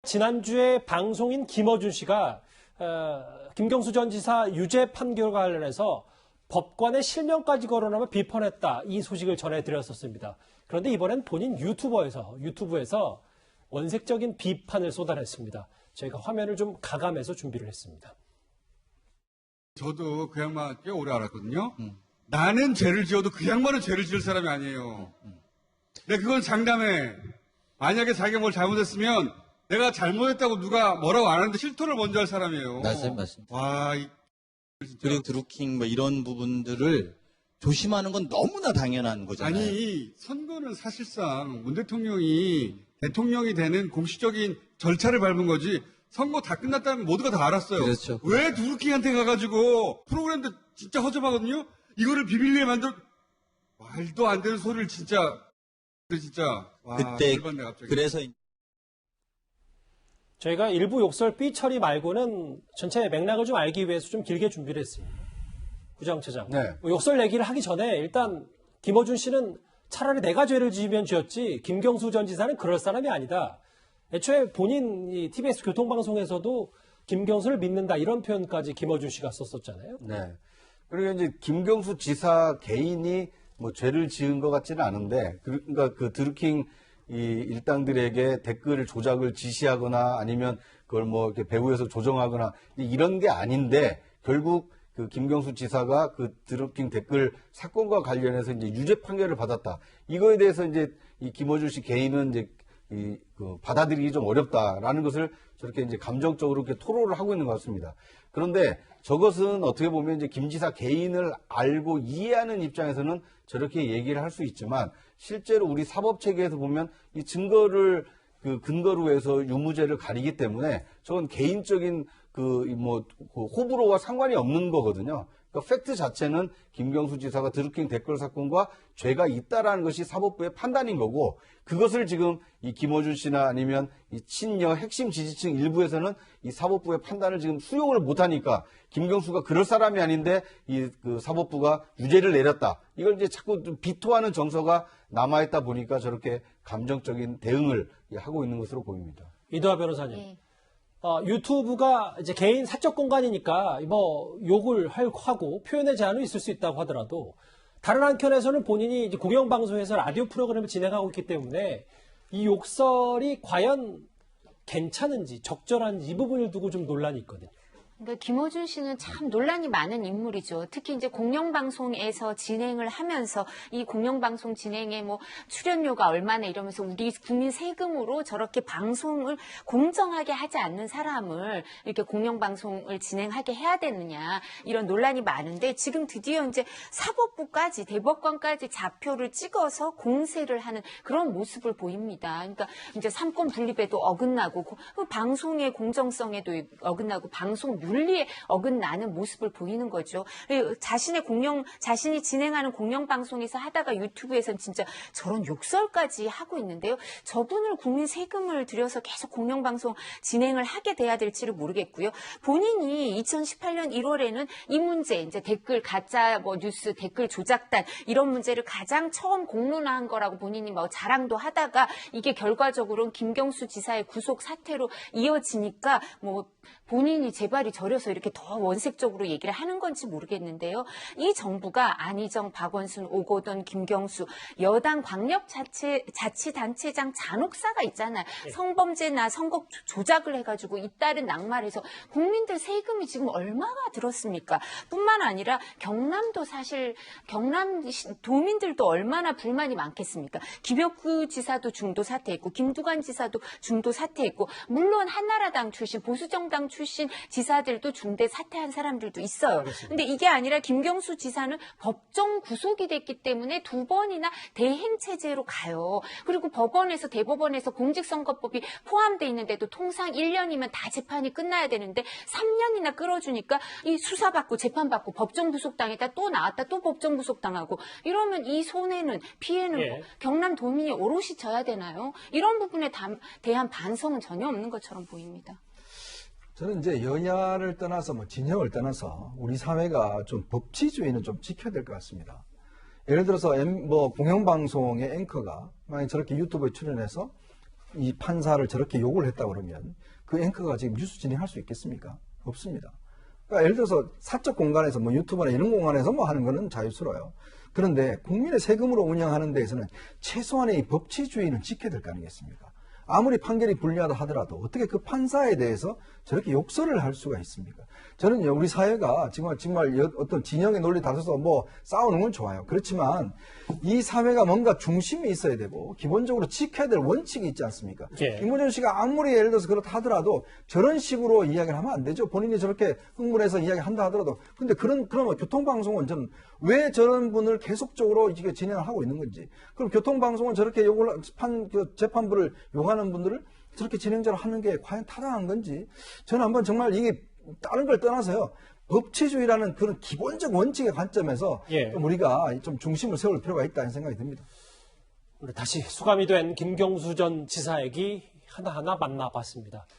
지난주에 방송인 김어준 씨가 김경수 전 지사 유죄 판결과 관련해서 법관의 실명까지 거론하며 비판했다. 이 소식을 전해드렸었습니다. 그런데 이번엔 본인 유튜브에서 원색적인 비판을 쏟아냈습니다. 저희가 화면을 좀 가감해서 준비를 했습니다. 저도 그 양반 꽤 오래 알았거든요. 나는 죄를 지어도 그 양반은 죄를 지을 사람이 아니에요. 근데 그건 장담해. 만약에 자기가 뭘 잘못했으면 내가 잘못했다고 누가 뭐라고 안 하는데 실토를 먼저 할 사람이에요. 맞습니다. 와, 그리고 드루킹 뭐 이런 부분들을 조심하는 건 너무나 당연한 거잖아요. 아니, 선거는 사실상 문 대통령이 대통령이 되는 공식적인 절차를 밟은 거지 선거 다 끝났다는 건 모두가 다 알았어요. 그렇죠. 왜 드루킹한테 가가지고 프로그램도 진짜 허접하거든요. 이거를 비밀리에 만들 말도 안 되는 소리를 진짜 와, 그때 열받네, 갑자기. 그래서 저희가 일부 욕설 삐 처리 말고는 전체 맥락을 좀 알기 위해서 좀 길게 준비를 했습니다. 구정처장. 네. 욕설 얘기를 하기 전에 일단 김어준 씨는 차라리 내가 죄를 지으면 지었지 김경수 전 지사는 그럴 사람이 아니다. 애초에 본인 이 TBS 교통방송에서도 김경수를 믿는다 이런 표현까지 김어준 씨가 썼었잖아요. 네. 그리고 이제 김경수 지사 개인이 뭐 죄를 지은 것 같지는 않은데, 그러니까 그 드루킹 이 일당들에게 댓글 조작을 지시하거나 아니면 그걸 뭐 이렇게 배후에서 조정하거나 이런 게 아닌데, 결국 그 김경수 지사가 그 드루킹 댓글 사건과 관련해서 이제 유죄 판결을 받았다. 이거에 대해서 이제 이 김어준 씨 개인은 이제 받아들이기 좀 어렵다라는 것을 저렇게 이제 감정적으로 이렇게 토로를 하고 있는 것 같습니다. 그런데 저것은 어떻게 보면 이제 김 지사 개인을 알고 이해하는 입장에서는 저렇게 얘기를 할 수 있지만, 실제로 우리 사법 체계에서 보면 이 증거를 그 근거로 해서 유무죄를 가리기 때문에 저건 개인적인 호불호와 상관이 없는 거거든요. 그러니까 팩트 자체는 김경수 지사가 드루킹 댓글 사건과 죄가 있다라는 것이 사법부의 판단인 거고, 그것을 지금 이 김어준 씨나 아니면 이 친여 핵심 지지층 일부에서는 이 사법부의 판단을 지금 수용을 못하니까 김경수가 그럴 사람이 아닌데 그 사법부가 유죄를 내렸다. 이걸 이제 자꾸 좀 비토하는 정서가 남아있다 보니까 저렇게 감정적인 대응을 하고 있는 것으로 보입니다. 이도하 변호사님. 네. 유튜브가 이제 개인 사적 공간이니까 뭐 욕을 하고 표현의 제한은 있을 수 있다고 하더라도 다른 한켠에서는 본인이 이제 공영방송에서 라디오 프로그램을 진행하고 있기 때문에 이 욕설이 과연 괜찮은지 적절한지 이 부분을 두고 좀 논란이 있거든요. 그러니까 김어준 씨는 참 논란이 많은 인물이죠. 특히 이제 공영방송에서 진행을 하면서 이 공영방송 진행에 뭐 출연료가 얼마나 이러면서 우리 국민 세금으로 저렇게 방송을 공정하게 하지 않는 사람을 이렇게 공영방송을 진행하게 해야 되느냐 이런 논란이 많은데, 지금 드디어 이제 사법부까지 대법관까지 좌표를 찍어서 공세를 하는 그런 모습을 보입니다. 그러니까 이제 삼권 분립에도 어긋나고 방송의 공정성에도 어긋나고 방송 윤리에 어긋나는 모습을 보이는 거죠. 자신이 진행하는 공영방송에서 하다가 유튜브에서는 진짜 저런 욕설까지 하고 있는데요. 저분을 국민 세금을 들여서 계속 공영방송 진행을 하게 돼야 될지를 모르겠고요. 본인이 2018년 1월에는 이 문제, 이제 댓글 가짜 뉴스 댓글 조작단 이런 문제를 가장 처음 공론화한 거라고 본인이 자랑도 하다가 이게 결과적으로는 김경수 지사의 구속 사태로 이어지니까 본인이 재발이 저려서 이렇게 더 원색적으로 얘기를 하는 건지 모르겠는데요. 이 정부가 안희정, 박원순, 오거돈, 김경수 여당 광역자치단체장 잔혹사가 있잖아요. 성범죄나 선거 조작을 해가지고 잇따른 낙마해서 국민들 세금이 지금 얼마가 들었습니까? 뿐만 아니라 경남도 사실 경남 도민들도 얼마나 불만이 많겠습니까? 김혁구 지사도 중도 사퇴했고 김두관 지사도 중도 사퇴했고, 물론 한나라당 출신 보수정당 출신 지사들도 중대 사퇴한 사람들도 있어요. 근데 이게 아니라 김경수 지사는 법정 구속이 됐기 때문에 2번이나 대행체제로 가요. 그리고 법원에서 대법원에서 공직선거법이 포함되어 있는데도 통상 1년이면 다 재판이 끝나야 되는데 3년이나 끌어주니까 이 수사받고 재판받고 법정 구속당했다 또 나왔다 또 법정 구속당하고 이러면 이 손해는 피해는 경남 도민이 오롯이 져야 되나요? 이런 부분에 대한 반성은 전혀 없는 것처럼 보입니다. 저는 이제 여야를 떠나서 진영을 떠나서 우리 사회가 좀 법치주의는 좀 지켜야 될 것 같습니다. 예를 들어서 공영방송의 앵커가 만약 저렇게 유튜브에 출연해서 이 판사를 저렇게 욕을 했다 그러면 그 앵커가 지금 뉴스 진행할 수 있겠습니까? 없습니다. 그러니까 예를 들어서 사적 공간에서 뭐 유튜브나 이런 공간에서 뭐 하는 거는 자유스러워요. 그런데 국민의 세금으로 운영하는 데에서는 최소한의 이 법치주의는 지켜야 될 거 아니겠습니까? 아무리 판결이 불리하다 하더라도 어떻게 그 판사에 대해서 저렇게 욕설을 할 수가 있습니까? 저는요, 우리 사회가 정말 어떤 진영의 논리 다뤄서 뭐 싸우는 건 좋아요. 그렇지만 이 사회가 뭔가 중심이 있어야 되고 기본적으로 지켜야 될 원칙이 있지 않습니까? 예. 김호준 씨가 아무리 예를 들어서 그렇다 하더라도 저런 식으로 이야기를 하면 안 되죠. 본인이 저렇게 흥분해서 이야기한다 하더라도. 근데 그러면 교통방송은 저는 왜 저런 분을 계속적으로 이게 진행을 하고 있는 건지. 그럼 교통방송은 저렇게 재판부를 욕하는 분들을 저렇게 진행자로 하는 게 과연 타당한 건지. 저는 한번 정말 이게 다른 걸 떠나서요. 법치주의라는 그런 기본적 원칙의 관점에서 예. 좀 우리가 좀 중심을 세울 필요가 있다는 생각이 듭니다. 우리 다시 수감이 된 김경수 전 지사 얘기 하나하나 만나봤습니다.